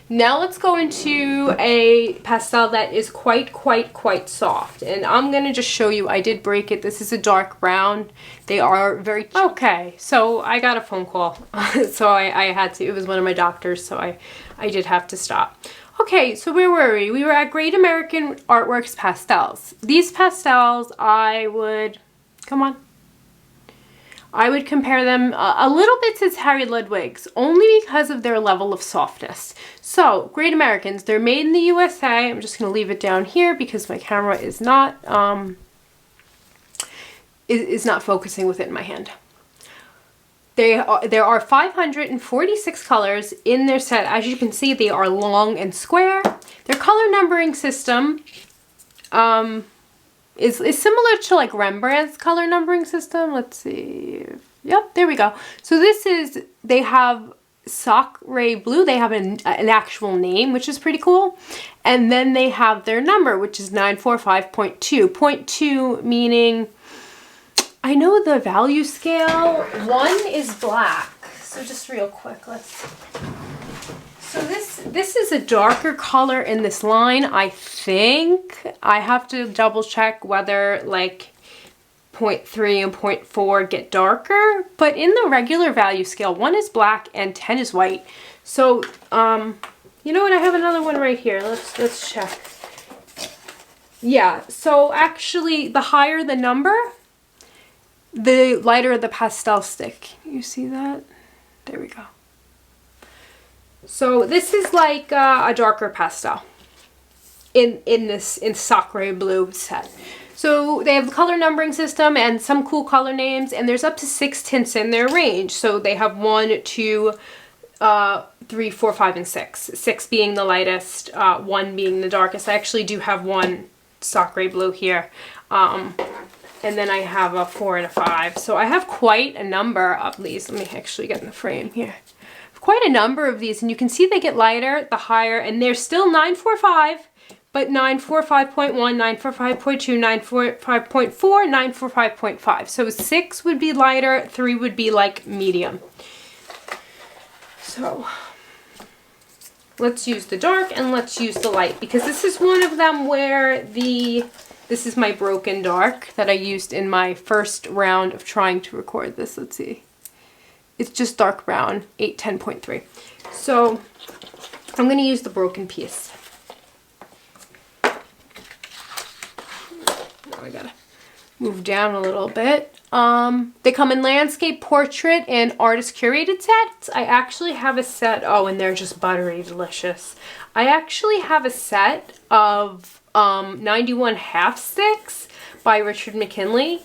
Now let's go into a pastel that is quite soft. And I'm going to just show you, I did break it. This is a dark brown. They are very... Okay, so I got a phone call. So I had to, it was one of my doctors, so I did have to stop. Okay, so where were we? We were at Great American Artworks Pastels. These pastels, I would compare them a little bit to Harry Ludwig's, only because of their level of softness. So, Great Americans, they're made in the USA. I'm just going to leave it down here because my camera is not focusing with it in my hand. There are 546 colors in their set. As you can see, they are long and square. Their color numbering system is similar to like Rembrandt's color numbering system. Let's see. Yep, there we go. So they have Sacre Bleu. They have an actual name, which is pretty cool. And then they have their number, which is 945.2. 0.2 meaning... I know the value scale. 1 is black. So just real quick, So this is a darker color in this line, I think. I have to double check whether like 0.3 and 0.4 get darker. But in the regular value scale, 1 is black and 10 is white. So, you know what? I have another one right here. Let's check. Yeah, so actually the higher the number, the lighter the pastel stick. You see that? There we go. So this is like a darker pastel in Sacre Bleu set. So they have the color numbering system and some cool color names, and there's up to 6 tints in their range. So they have 1, 2, 3, 4, 5, and 6. 6 being the lightest, 1 being the darkest. I actually do have 1 Sacre Bleu here. And then I have a 4 and a 5. So I have quite a number of these. Let me actually get in the frame here. Quite a number of these, and you can see they get lighter the higher, and they're still 945, but 945.1, 945.2, 945.4, 945.5. So 6 would be lighter, 3 would be like medium. So let's use the dark and let's use the light, because this is one of them where this is my broken dark that I used in my first round of trying to record this. Let's see. It's just dark brown, 810.3. So I'm going to use the broken piece. Now I gotta move down a little bit. They come in landscape, portrait, and artist curated sets. I actually have a set, oh, and they're just buttery delicious. I actually have a set of 91 half sticks by Richard McKinley.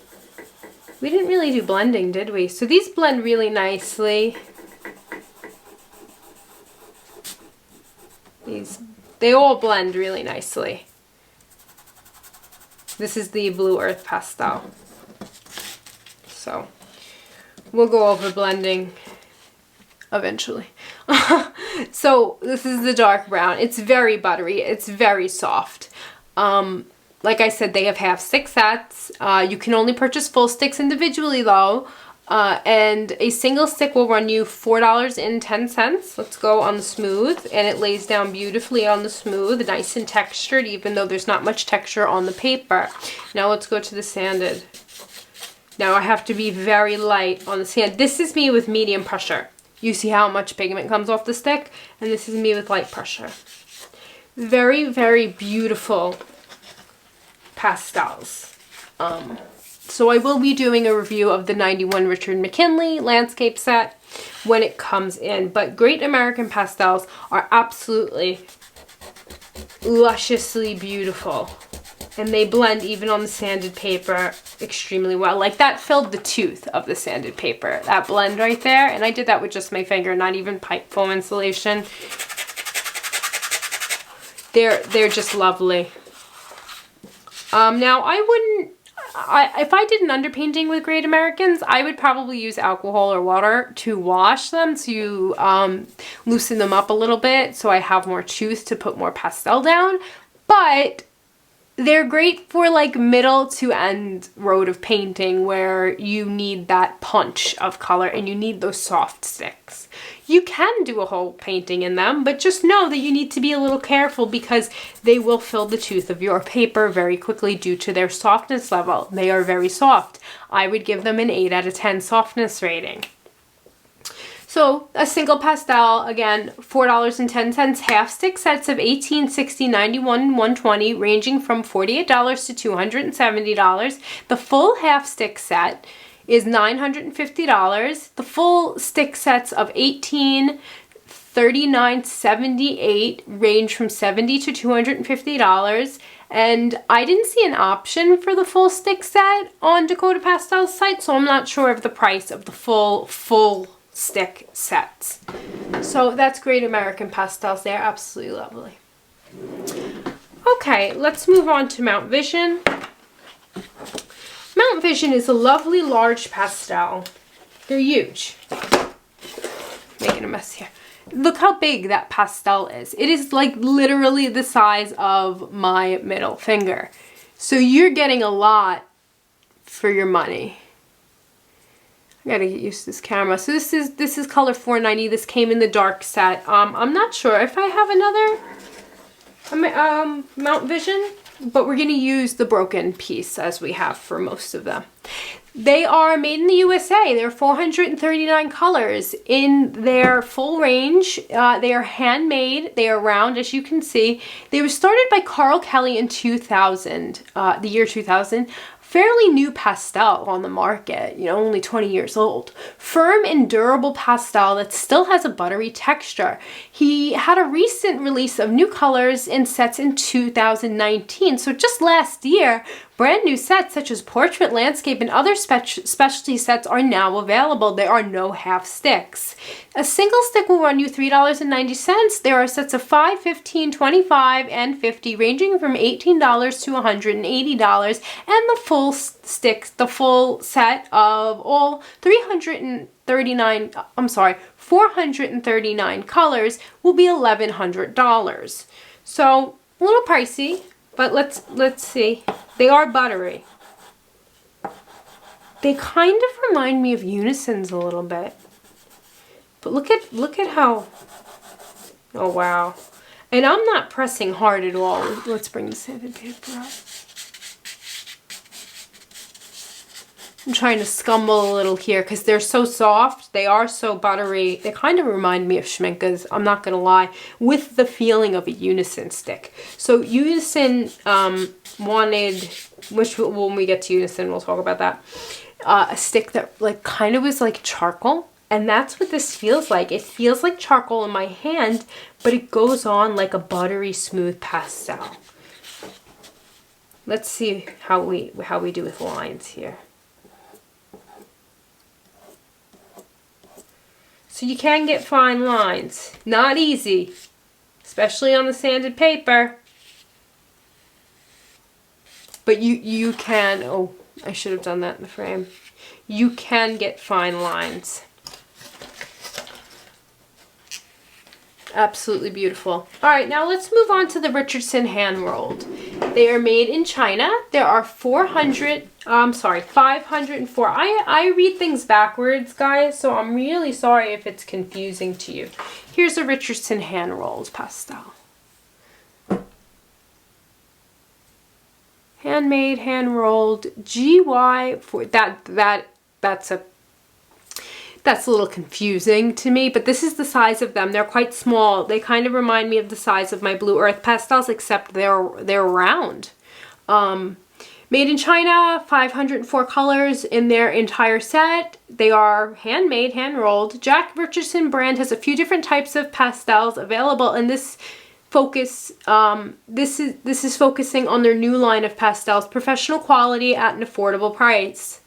We didn't really do blending, did we? So these blend really nicely. They all blend really nicely. This is the Blue Earth Pastel. So we'll go over blending eventually. So this is the dark brown. It's very buttery. It's very soft. Like I said, they have half stick sets. You can only purchase full sticks individually though. And a single stick will run you $4.10. Let's go on the smooth, and it lays down beautifully on the smooth, nice and textured, even though there's not much texture on the paper. Now let's go to the sanded. Now I have to be very light on the sand. This is me with medium pressure. You see how much pigment comes off the stick? And this is me with light pressure. Very, very beautiful pastels. So I will be doing a review of the 91 Richard McKinley landscape set when it comes in. But Great American Pastels are absolutely lusciously beautiful. And they blend even on the sanded paper extremely well. Like that filled the tooth of the sanded paper. That blend right there. And I did that with just my finger, not even pipe foam insulation. They're just lovely. Now if I did an underpainting with Great Americans, I would probably use alcohol or water to wash them to loosen them up a little bit so I have more tooth to put more pastel down. But They're great for like middle to end road of painting where you need that punch of color and you need those soft sticks. You can do a whole painting in them, but just know that you need to be a little careful because they will fill the tooth of your paper very quickly due to their softness level. They are very soft. I would give them an 8 out of 10 softness rating. So a single pastel, again, $4.10, half stick sets of 18, 60, 91, 120, ranging from $48 to $270. The full half stick set is $950. The full stick sets of 18, 39, 78 range from $70 to $250. And I didn't see an option for the full stick set on Dakota Pastel's site, so I'm not sure of the price of the full stick sets. So that's Great American Pastels. They're absolutely lovely. Okay, let's move on to Mount Vision. Mount Vision is a lovely large pastel. They're huge. Making a mess here. Look how big that pastel is. It is like literally the size of my middle finger. So you're getting a lot for your money. I gotta get used to this camera. So this is color 490. This came in the dark set. I'm not sure if I have another Mount Vision, but we're gonna use the broken piece as we have for most of them. They are made in the USA. They're 439 colors in their full range. They are handmade. They are round, as you can see. They were started by Carl Kelly in 2000, the year 2000. Fairly new pastel on the market, you know, only 20 years old. Firm and durable pastel that still has a buttery texture. He had a recent release of new colors and sets in 2019. So just last year, brand new sets such as Portrait, Landscape, and other specialty sets are now available. There are no half sticks. A single stick will run you $3.90. There are sets of $5, $15, $25, and $50, ranging from $18 to $180. And the full sticks, the full set of all 439 colors will be $1,100. So a little pricey. But let's see. They are buttery. They kind of remind me of Unisons a little bit. But look at how. Oh wow. And I'm not pressing hard at all. Let's bring the sanded paper up. I'm trying to scumble a little here because they're so soft. They are so buttery. They kind of remind me of Schmincke's, I'm not going to lie, with the feeling of a Unison stick. So Unison wanted, which when we get to Unison, we'll talk about that, a stick that like kind of was like charcoal. And that's what this feels like. It feels like charcoal in my hand, but it goes on like a buttery smooth pastel. Let's see how we do with lines here. So you can get fine lines. Not easy, especially on the sanded paper. But you can, oh, I should have done that in the frame. You can get fine lines. Absolutely beautiful. All right, now let's move on to the Richardson hand rolled. They are made in China. There are 504. I read things backwards, guys, so I'm really sorry if it's confusing to you. Here's a Richardson hand rolled pastel. Handmade, hand rolled, GY for that's a little confusing to me, but this is the size of them. They're quite small. They kind of remind me of the size of my Blue Earth pastels, except they're round. Made in China, 504 colors in their entire set. They are handmade, hand rolled. Jack Richardson brand has a few different types of pastels available, and this is focusing on their new line of pastels, professional quality at an affordable price.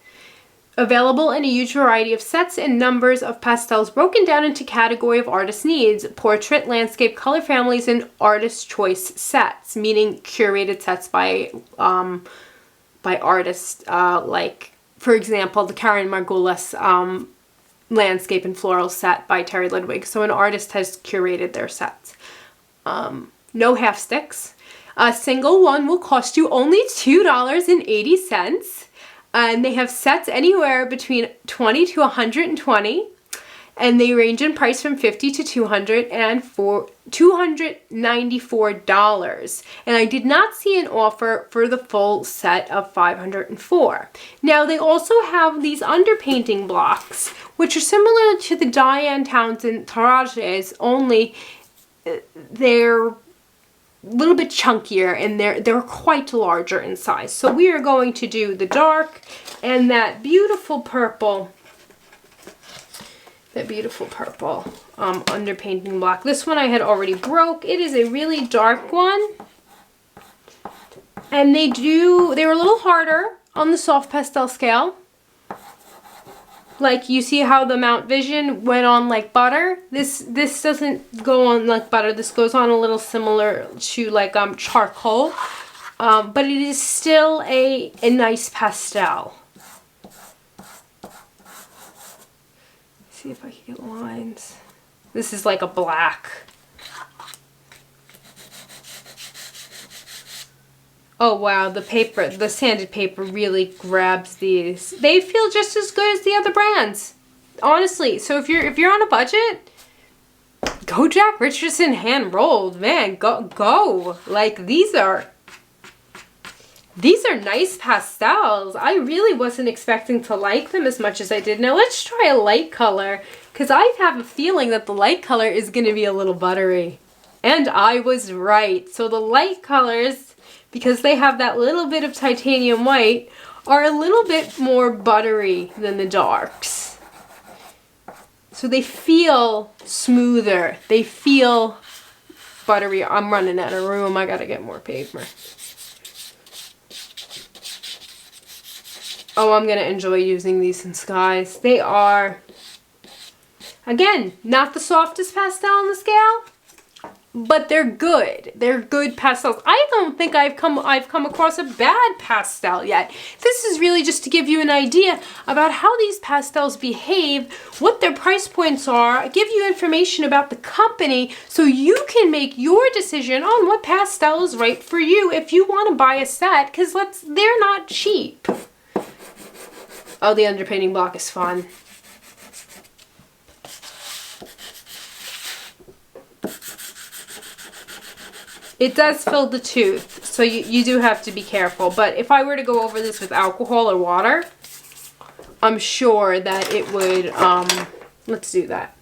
Available in a huge variety of sets and numbers of pastels broken down into category of artist needs, portrait, landscape, color families, and artist choice sets, meaning curated sets by artists, like, for example, the Karen Margulis landscape and floral set by Terry Ludwig. So an artist has curated their sets. No half sticks. A single one will cost you only $2.80. And they have sets anywhere between 20 to 120. And they range in price from $50 to $294. And I did not see an offer for the full set of 504. Now they also have these underpainting blocks, which are similar to the Diane Townsend Tarages, only they're a little bit chunkier and they're quite larger in size. So we are going to do the dark and that beautiful purple. That beautiful purple underpainting block. This one I had already broke. It is a really dark one. And they were a little harder on the soft pastel scale. Like you see how the Mount Vision went on like butter. This doesn't go on like butter. This goes on a little similar to like charcoal. But it is still a nice pastel. See if I can get lines. This is like a black. Oh wow, the paper, the sanded paper really grabs these. They feel just as good as the other brands, honestly. So if you're on a budget, go Jack Richardson hand rolled, man. Go. Like these are nice pastels. I really wasn't expecting to like them as much as I did. Now let's try a light color, because I have a feeling that the light color is going to be a little buttery. And I was right. So the light colors, because they have that little bit of titanium white, are a little bit more buttery than the darks. So they feel smoother. They feel buttery. I'm running out of room. I gotta get more paper. Oh, I'm going to enjoy using these in skies. They are, again, not the softest pastel on the scale, but they're good. They're good pastels. I don't think I've come across a bad pastel yet. This is really just to give you an idea about how these pastels behave, what their price points are, give you information about the company so you can make your decision on what pastel is right for you if you want to buy a set, because they're not cheap. Oh, the underpainting block is fun. It does fill the tooth, so you do have to be careful. But if I were to go over this with alcohol or water, I'm sure that it would, let's do that.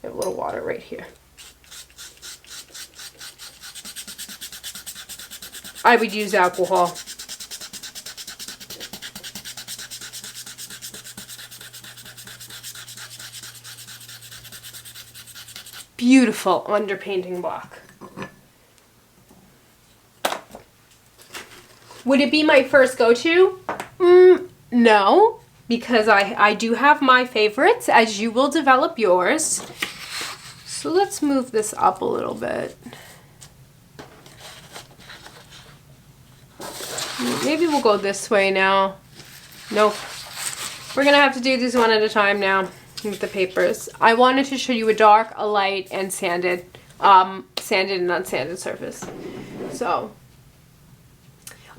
I have a little water right here. I would use alcohol. Beautiful underpainting block. Would it be my first go-to? No, because I do have my favorites, as you will develop yours. So let's move this up a little bit. Maybe we'll go this way now. Nope. We're gonna have to do this one at a time now with the papers. I wanted to show you a dark, a light, and sanded and unsanded surface. So,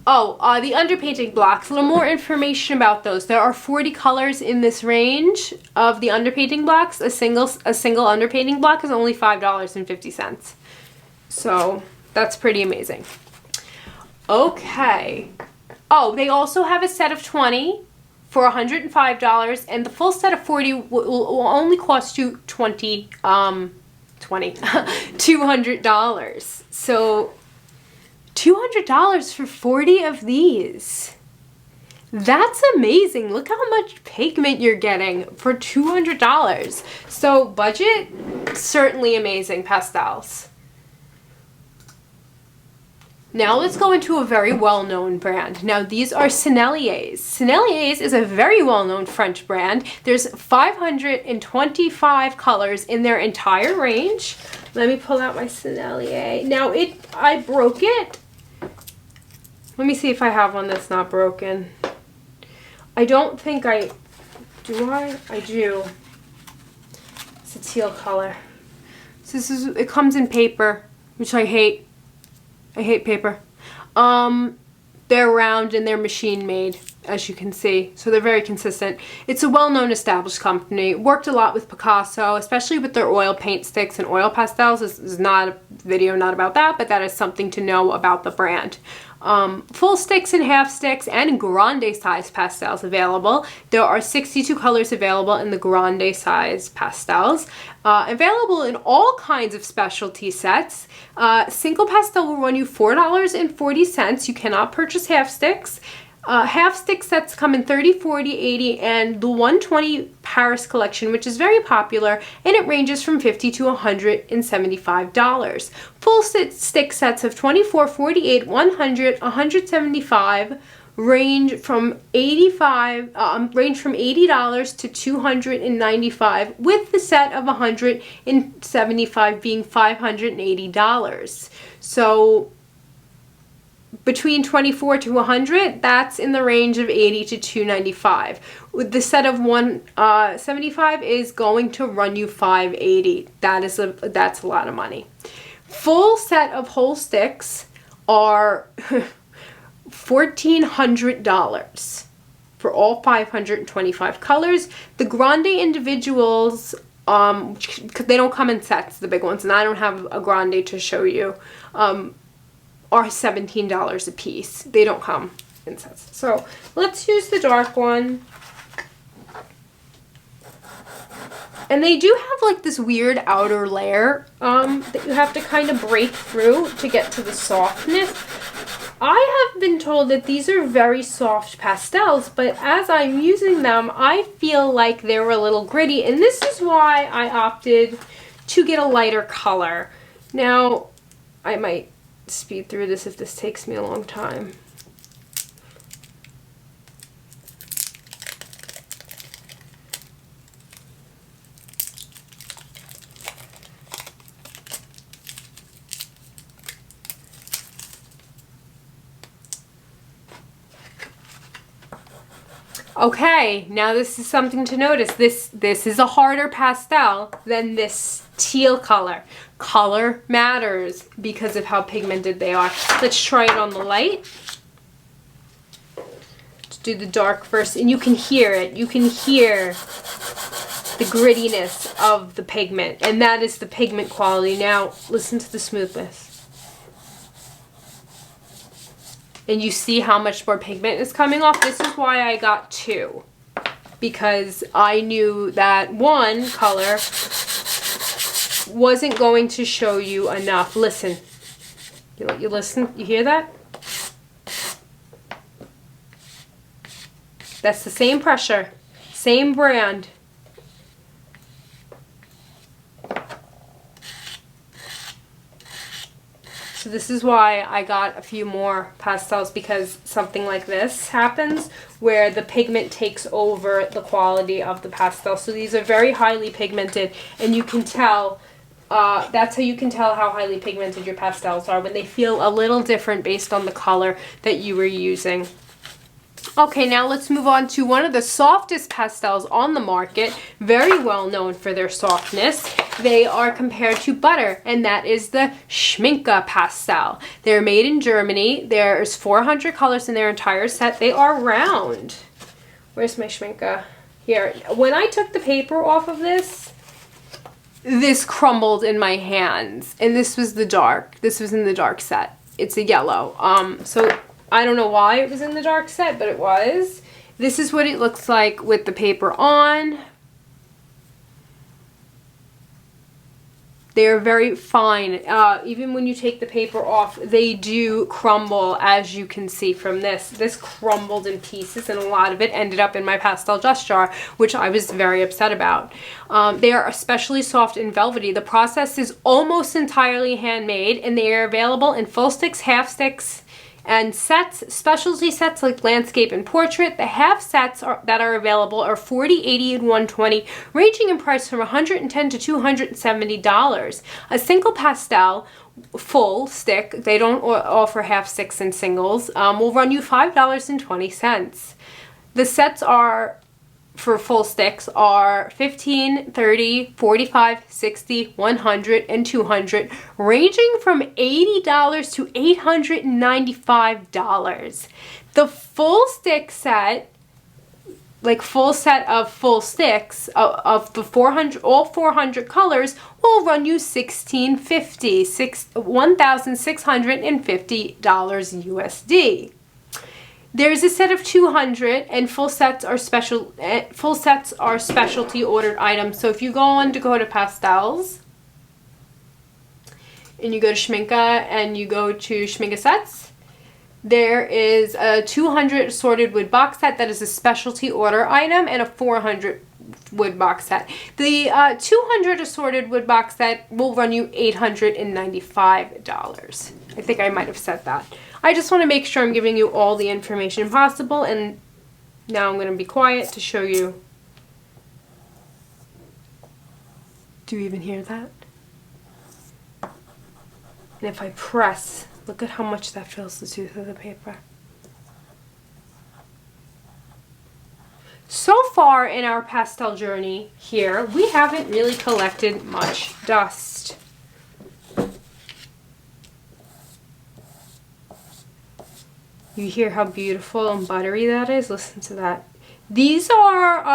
the underpainting blocks, a little more information about those. There are 40 colors in this range of the underpainting blocks. A single underpainting block is only $5.50. So that's pretty amazing. Okay. Oh, they also have a set of 20 for $105, and the full set of 40 will only cost you $200. So $200 for 40 of these. That's amazing. Look how much pigment you're getting for $200. So budget, certainly amazing pastels. Now let's go into a very well-known brand. Now these are Senneliers. Senneliers is a very well-known French brand. There's 525 colors in their entire range. Let me pull out my Sennelier. Now I broke it. Let me see if I have one that's not broken. I don't think do I? I do. It's a teal color. So it comes in paper, which I hate. I hate paper. They're round and they're machine made, as you can see. So they're very consistent. It's a well-known established company. Worked a lot with Picasso, especially with their oil paint sticks and oil pastels. This is not a video, not about that, but that is something to know about the brand. Full sticks and half sticks and grande size pastels available. There are 62 colors available in the grande size pastels. Available in all kinds of specialty sets. Single pastel will run you $4.40. You cannot purchase half sticks. Half stick sets come in 30, 40, 80, and the 120 Paris collection, which is very popular, and it ranges from $50 to $175. Full stick sets of 24, 48, 100, 175 range from $80 to $295, with the set of 175 being $580. So between 24 to 100, that's in the range of 80 to 295. With the set of 175 is going to run you 580. That's a lot of money. Full set of whole sticks are $1,400 for all 525 colors. The grande individuals, because they don't come in sets, the big ones, and I don't have a grande to show you, are $17 a piece. They don't come in sets. So let's use the dark one. And they do have like this weird outer layer that you have to kind of break through to get to the softness. I have been told that these are very soft pastels, but as I'm using them, I feel like they're a little gritty, and this is why I opted to get a lighter color. Now, I might speed through this if this takes me a long time. Okay, now this is something to notice. This is a harder pastel than this teal color. Color matters because of how pigmented they are. Let's try it on the light. Let's do the dark first, and you can hear it. You can hear the grittiness of the pigment, and that is the pigment quality. Now, listen to the smoothness. And you see how much more pigment is coming off. This is why I got two, because I knew that one color wasn't going to show you enough. Listen. You listen? You hear that? That's the same pressure, same brand. So this is why I got a few more pastels, because something like this happens where the pigment takes over the quality of the pastel. So these are very highly pigmented, and you can tell, that's how you can tell how highly pigmented your pastels are, when they feel a little different based on the color that you were using. Okay, now let's move on to one of the softest pastels on the market, very well known for their softness. They are compared to butter, and that is the Schminke pastel. They're made in Germany. There's 400 colors in their entire set. They are round. Where's my Schminke? Here. When I took the paper off of this crumbled in my hands, and this was the dark. This was in the dark set. It's a yellow. So I don't know why it was in the dark set, but it was. This is what it looks like with the paper on. They're very fine. Even when you take the paper off, they do crumble, as you can see from this. This crumbled in pieces, and a lot of it ended up in my pastel dust jar, which I was very upset about. They are especially soft and velvety. The process is almost entirely handmade, and they are available in full sticks, half sticks, and sets, specialty sets like landscape and portrait. The half sets that are available are $40, $80, and $120, ranging in price from $110 to $270. A single pastel, full stick, they don't offer half sticks and singles, will run you $5.20. The sets are for full sticks are 15, 30, 45, 60, 100, and 200, ranging from $80 to $895. The full stick set, like full set of full sticks of the 400, all 400 colors, will run you $1,650 USD. There's a set of 200, and full sets are specialty ordered items. So if you go to Pastels, and you go to Schminke, and you go to Schminke sets, there is a 200 assorted wood box set that is a specialty order item, and a 400 wood box set. The 200 assorted wood box set will run you $895. I think I might have said that. I just want to make sure I'm giving you all the information possible, and now I'm going to be quiet to show you. Do you even hear that? And if I press, look at how much that fills the tooth of the paper. So far in our pastel journey here, we haven't really collected much dust. You hear how beautiful and buttery that is? Listen to that. These are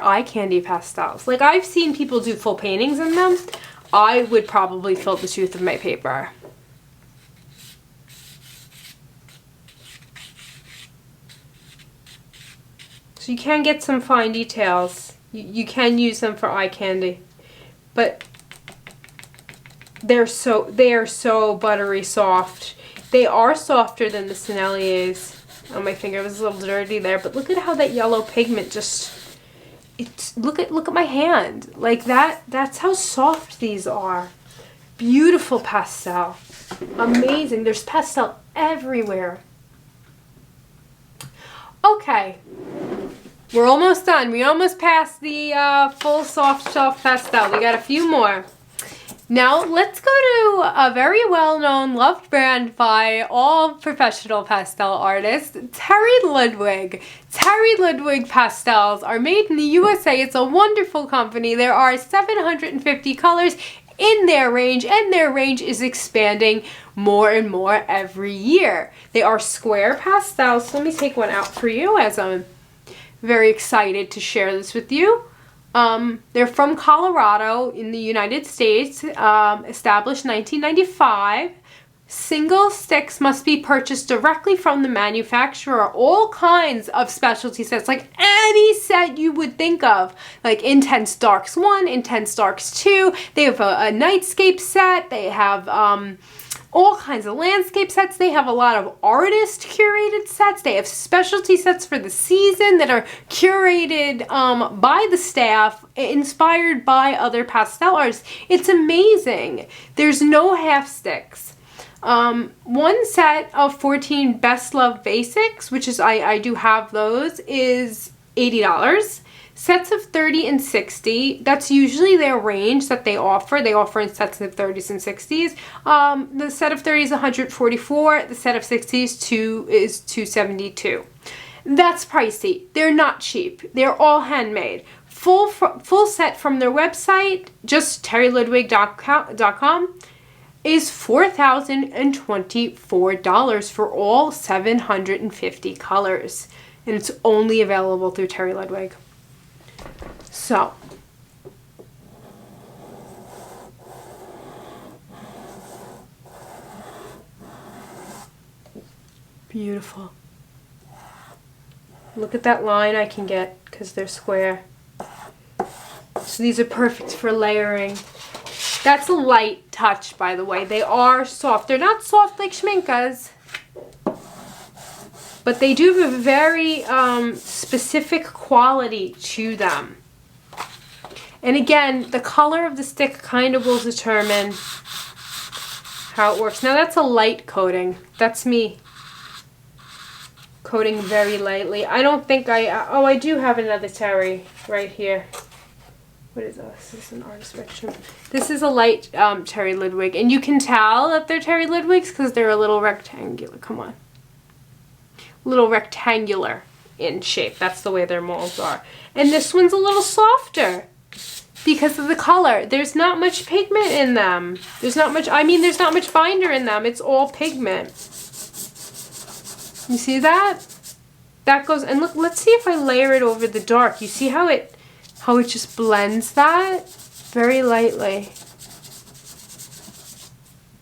eye candy pastels. Like, I've seen people do full paintings in them. I would probably fill the tooth of my paper. So you can get some fine details. You can use them for eye candy. But they are so buttery soft. They are softer than the Senneliers. Oh, my finger was a little dirty there, but look at how that yellow pigment just, look at my hand. Like that's how soft these are. Beautiful pastel. Amazing. There's pastel everywhere. Okay. We're almost done. We almost passed the full soft shelf pastel. We got a few more. Now let's go to a very well-known, loved brand by all professional pastel artists, Terry Ludwig. Terry Ludwig pastels are made in the USA. It's a wonderful company. There are 750 colors in their range, and their range is expanding more and more every year. They are square pastels. So let me take one out for you, as I'm very excited to share this with you. They're from Colorado in the United States, established 1995. Single sticks must be purchased directly from the manufacturer. All kinds of specialty sets, like any set you would think of, like Intense Darks 1, Intense Darks 2. They have a nightscape set. They have all kinds of landscape sets. They have a lot of artist curated sets. They have specialty sets for the season that are curated by the staff, inspired by other pastel artists. It's amazing. There's no half sticks. One set of 14 Best Love Basics, which is, I do have those, is $80. Sets of 30 and 60, that's usually their range that they offer. They offer in sets of 30s and 60s. The set of 30s is $144. The set of 60s is $272. That's pricey. They're not cheap. They're all handmade. Full set from their website, just terryludwig.com, is $4,024 for all 750 colors. And it's only available through Terry Ludwig. So, beautiful. Look at that line I can get because they're square. So these are perfect for layering. That's a light touch, by the way. They are soft. They're not soft like Schminke's, but they do have a very specific quality to them. And again, the color of the stick kind of will determine how it works. Now that's a light coating. That's me coating very lightly. I don't think I do have another Terry right here. What is this? This is an artist picture. This is a light Terry Ludwig. And you can tell that they're Terry Ludwigs because they're a little rectangular. Come on. Little rectangular. in shape. That's the way their molds are. And this one's a little softer because of the color. There's not much pigment in them. There's not much, I mean, there's not much binder in them. It's all pigment. You see that? That goes, and look, let's see if I layer it over the dark. You see how it just blends that very lightly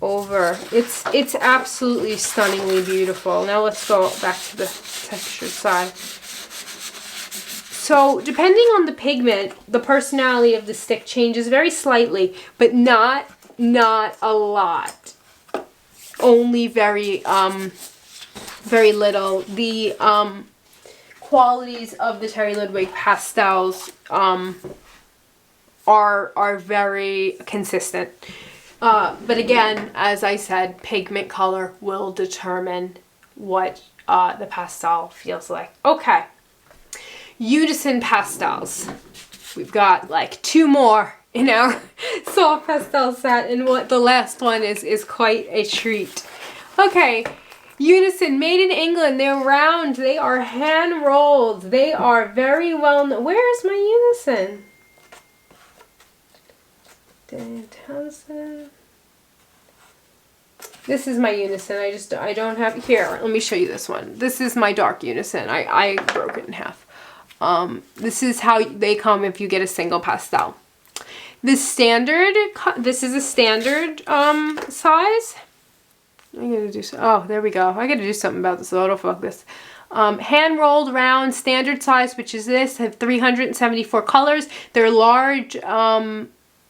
over. It's absolutely stunningly beautiful. Now let's go back to the textured side. So depending on the pigment, the personality of the stick changes very slightly, but not a lot. Only very very little. The qualities of the Terry Ludwig pastels are very consistent. But again, as I said, pigment color will determine what the pastel feels like. Okay, Unison pastels. We've got like 2 more in our soft pastel set, and what the last one is quite a treat. Okay, Unison, made in England. They're round. They are hand rolled. They are very well known. Where is my Unison? This is my Unison. I don't have, here, let me show you this one. This is my dark Unison. I broke it in half. This is how they come if you get a single pastel. This is a standard size. I gotta do so. Oh, there we go. I gotta do something about this autofocus. Hand rolled round standard size, which is this. Have 374 colors. They're large.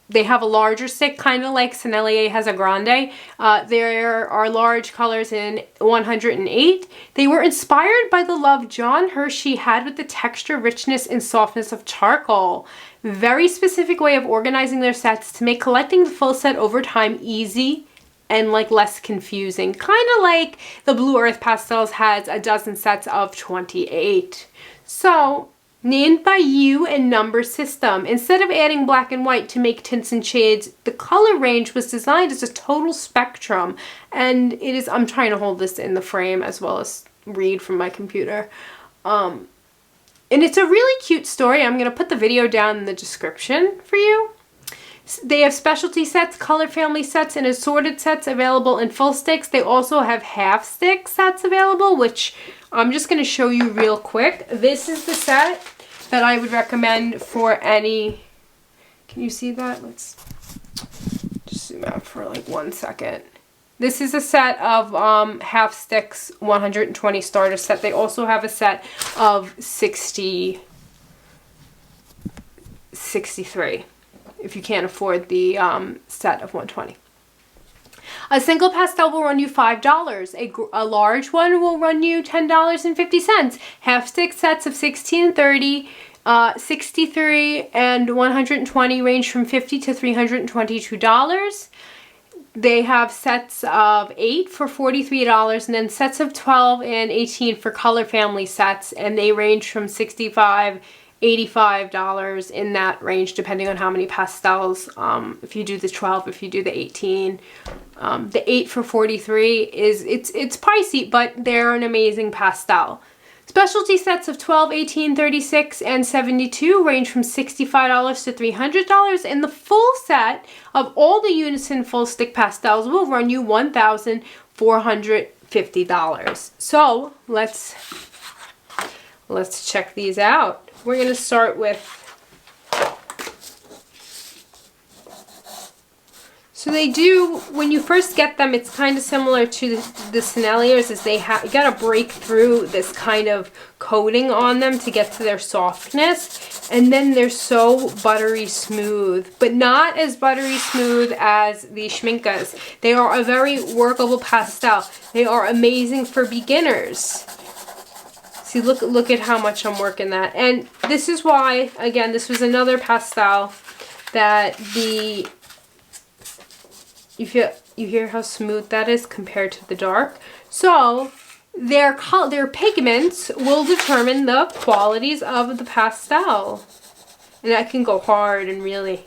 They have a larger stick, kind of like Sennelier has a grande. There are large colors in 108. They were inspired by the love John Hershey had with the texture, richness, and softness of charcoal. Very specific way of organizing their sets to make collecting the full set over time easy and like less confusing. Kind of like the Blue Earth Pastels has a dozen sets of 28. So, named by you and number system. Instead of adding black and white to make tints and shades, the color range was designed as a total spectrum. And it is, I'm trying to hold this in the frame as well as read from my computer. And it's a really cute story. I'm going to put the video down in the description for you. They have specialty sets, color family sets, and assorted sets available in full sticks. They also have half stick sets available, which I'm just going to show you real quick. This is the set that I would recommend for any, can you see that? Let's just zoom out for like 1 second. This is a set of half sticks, 120 starter set. They also have a set of 63, if you can't afford the set of 120. A single pastel will run you $5. A large one will run you $10.50. Half stick sets of 16, 30, 63, and 120 range from $50 to $322. They have sets of 8 for $43, and then sets of 12 and 18 for color family sets, and they range from $65, $85 in that range, depending on how many pastels. If you do the 12, if you do the 18, the 8 for 43 is it's pricey, but they're an amazing pastel. Specialty sets of 12, 18, 36, and 72 range from $65 to $300, and the full set of all the Unison full stick pastels will run you $1,450. So let's check these out. We're going to start with, so they do, when you first get them, it's kind of similar to the Senneliers, is you got to break through this kind of coating on them to get to their softness, and then they're so buttery smooth, but not as buttery smooth as the Schminckas. They are a very workable pastel. They are amazing for beginners. See, look at how much I'm working that. And this is why, again, this was another pastel that you hear how smooth that is compared to the dark. So their pigments will determine the qualities of the pastel. And I can go hard and really,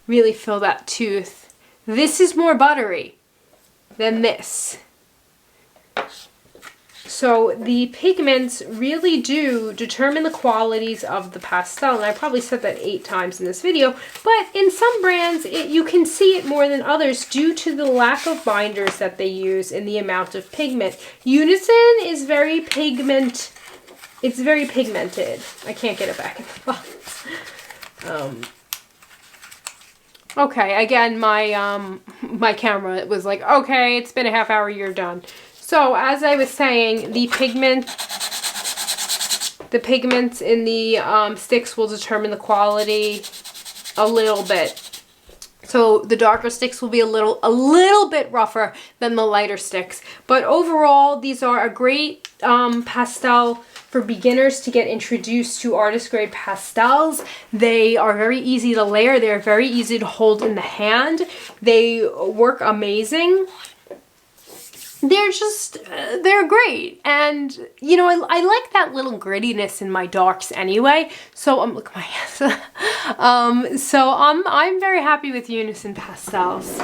really fill that tooth. This is more buttery than this. So the pigments really do determine the qualities of the pastel, and I probably said that 8 times in this video, but in some brands you can see it more than others due to the lack of binders that they use and the amount of pigment. Unison is very pigmented. I can't get it back in the box. Okay, again, my camera was like, okay, it's been a half hour, you're done. So as I was saying, the pigments in the sticks will determine the quality a little bit. So the darker sticks will be a little bit rougher than the lighter sticks. But overall, these are a great pastel for beginners to get introduced to artist grade pastels. They are very easy to layer. They're very easy to hold in the hand. They work amazing. They're great. And, you know, I like that little grittiness in my darks anyway. So, look at my hands. So I'm very happy with Unison Pastels.